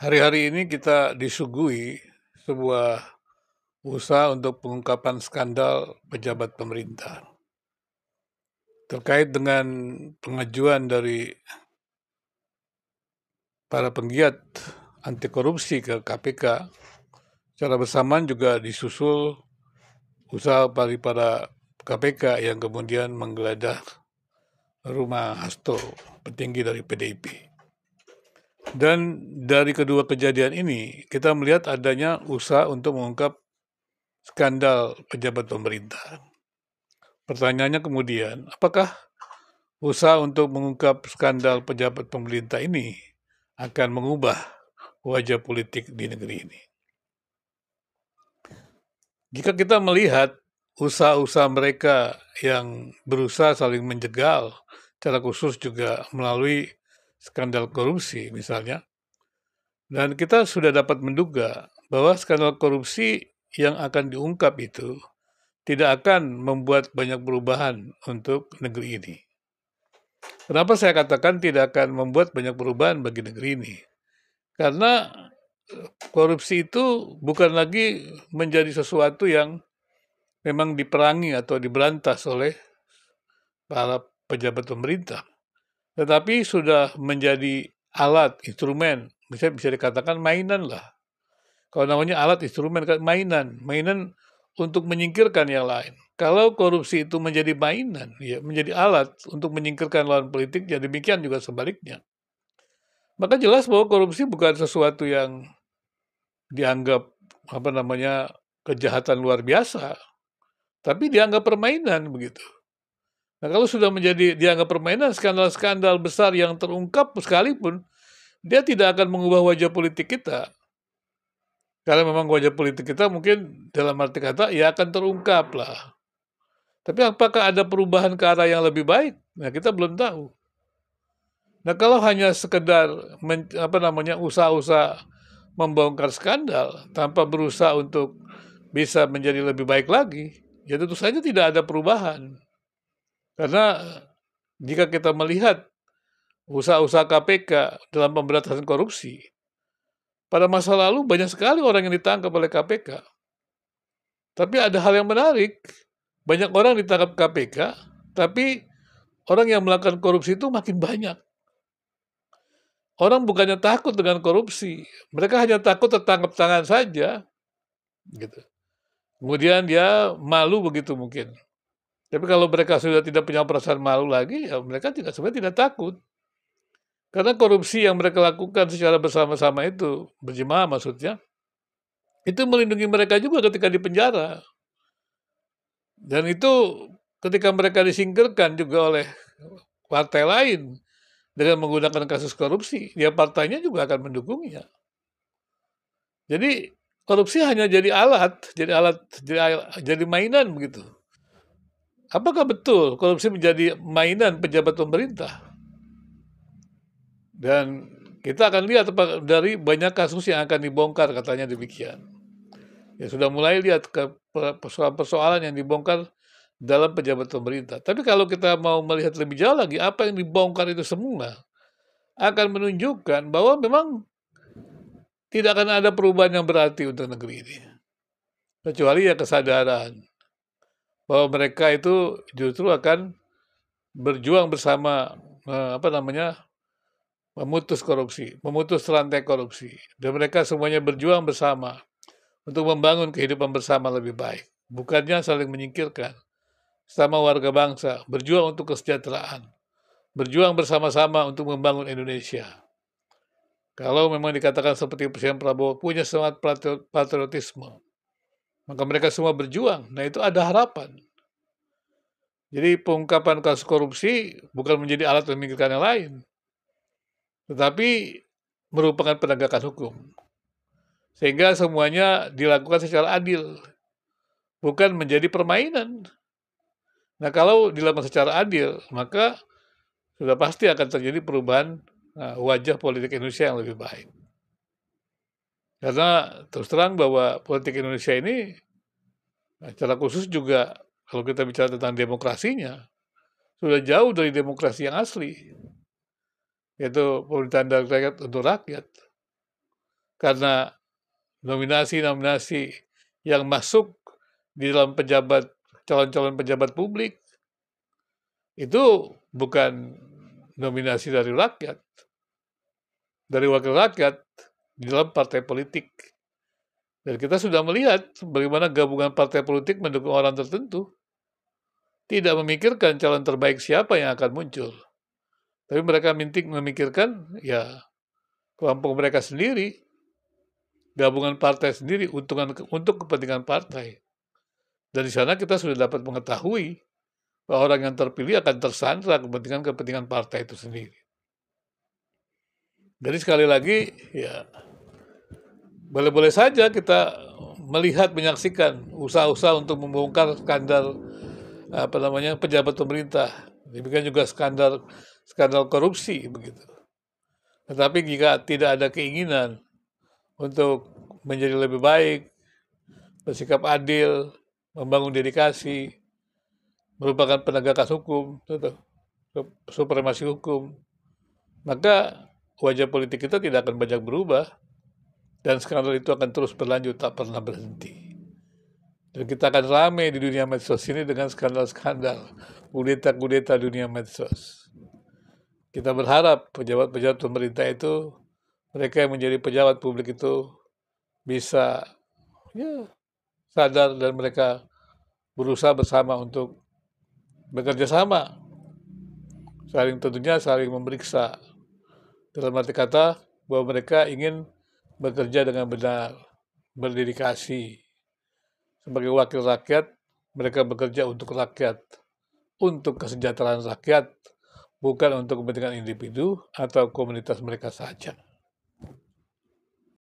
Hari-hari ini kita disuguhi sebuah usaha untuk pengungkapan skandal pejabat pemerintah. Terkait dengan pengajuan dari para penggiat anti korupsi ke KPK, secara bersamaan juga disusul usaha dari para KPK yang kemudian menggeledah rumah Hasto, petinggi dari PDIP. Dan dari kedua kejadian ini, kita melihat adanya usaha untuk mengungkap skandal pejabat pemerintah. Pertanyaannya kemudian, apakah usaha untuk mengungkap skandal pejabat pemerintah ini akan mengubah wajah politik di negeri ini? Jika kita melihat usaha-usaha mereka yang berusaha saling menjegal, secara khusus juga melalui skandal korupsi misalnya, dan kita sudah dapat menduga bahwa skandal korupsi yang akan diungkap itu tidak akan membuat banyak perubahan untuk negeri ini. Kenapa saya katakan tidak akan membuat banyak perubahan bagi negeri ini? Karena korupsi itu bukan lagi menjadi sesuatu yang memang diperangi atau diberantas oleh para pejabat pemerintah, tetapi sudah menjadi alat, instrumen, bisa dikatakan mainan lah. Kalau namanya alat, instrumen, mainan untuk menyingkirkan yang lain. Kalau korupsi itu menjadi mainan, ya menjadi alat untuk menyingkirkan lawan politik, ya demikian juga sebaliknya. Maka jelas bahwa korupsi bukan sesuatu yang dianggap kejahatan luar biasa, tapi dianggap permainan begitu. Nah, kalau sudah menjadi dianggap permainan, skandal-skandal besar yang terungkap sekalipun, dia tidak akan mengubah wajah politik kita. Karena memang wajah politik kita mungkin dalam arti kata ya akan terungkap lah. Tapi apakah ada perubahan ke arah yang lebih baik? Nah, kita belum tahu. Nah, kalau hanya sekedar usaha-usaha membongkar skandal tanpa berusaha untuk bisa menjadi lebih baik lagi, ya tentu saja tidak ada perubahan. Karena jika kita melihat usaha-usaha KPK dalam pemberantasan korupsi, pada masa lalu banyak sekali orang yang ditangkap oleh KPK. Tapi ada hal yang menarik, banyak orang ditangkap KPK, tapi orang yang melakukan korupsi itu makin banyak. Orang bukannya takut dengan korupsi, mereka hanya takut tertangkap tangan saja, gitu. Kemudian dia malu begitu mungkin. Tapi kalau mereka sudah tidak punya perasaan malu lagi, ya mereka sebenarnya tidak takut. Karena korupsi yang mereka lakukan secara bersama-sama itu, berjemaah maksudnya, itu melindungi mereka juga ketika di penjara. Dan itu ketika mereka disingkirkan juga oleh partai lain dengan menggunakan kasus korupsi, ya partainya juga akan mendukungnya. Jadi korupsi hanya jadi mainan begitu. Apakah betul korupsi menjadi mainan pejabat pemerintah? Dan kita akan lihat dari banyak kasus yang akan dibongkar, katanya demikian. Ya sudah mulai lihat ke persoalan-persoalan yang dibongkar dalam pejabat pemerintah. Tapi kalau kita mau melihat lebih jauh lagi, apa yang dibongkar itu semua akan menunjukkan bahwa memang tidak akan ada perubahan yang berarti untuk negeri ini. Kecuali ya kesadaran bahwa mereka itu justru akan berjuang bersama memutus korupsi, memutus rantai korupsi. Dan mereka semuanya berjuang bersama untuk membangun kehidupan bersama lebih baik. Bukannya saling menyingkirkan. Sama warga bangsa, berjuang untuk kesejahteraan. Berjuang bersama-sama untuk membangun Indonesia. Kalau memang dikatakan seperti Presiden Prabowo punya semangat patriotisme, maka mereka semua berjuang. Nah, itu ada harapan. Jadi pengungkapan kasus korupsi bukan menjadi alat memikirkan yang lain, tetapi merupakan penegakan hukum. Sehingga semuanya dilakukan secara adil, bukan menjadi permainan. Nah, kalau dilakukan secara adil, maka sudah pasti akan terjadi perubahan wajah politik Indonesia yang lebih baik. Karena terus terang bahwa politik Indonesia ini secara khusus juga kalau kita bicara tentang demokrasinya, sudah jauh dari demokrasi yang asli, yaitu pemerintahan dari rakyat untuk rakyat. karena nominasi-nominasi yang masuk di dalam calon-calon pejabat publik itu bukan nominasi dari rakyat, dari wakil rakyat di dalam partai politik. Dan kita sudah melihat bagaimana gabungan partai politik mendukung orang tertentu, tidak memikirkan calon terbaik siapa yang akan muncul. Tapi mereka memikirkan ya kelompok mereka sendiri, gabungan partai sendiri untuk kepentingan partai. Dan di sana kita sudah dapat mengetahui bahwa orang yang terpilih akan tersandra kepentingan partai itu sendiri. Jadi sekali lagi ya boleh-boleh saja kita melihat, menyaksikan usaha-usaha untuk membongkar skandal pejabat pemerintah. Demikian juga skandal korupsi begitu. Tetapi jika tidak ada keinginan untuk menjadi lebih baik, bersikap adil, membangun dedikasi, merupakan penegakan hukum, supremasi hukum, maka wajah politik kita tidak akan banyak berubah dan skandal itu akan terus berlanjut, tak pernah berhenti. Dan kita akan ramai di dunia medsos ini dengan skandal-skandal, kudeta-kudeta dunia medsos. Kita berharap pejabat-pejabat pemerintah itu, mereka yang menjadi pejabat publik itu bisa sadar dan mereka berusaha bersama untuk bekerja sama. Tentunya saling memeriksa. Dalam arti kata bahwa mereka ingin bekerja dengan benar, berdedikasi. Sebagai wakil rakyat, mereka bekerja untuk rakyat, untuk kesejahteraan rakyat, bukan untuk kepentingan individu atau komunitas mereka saja.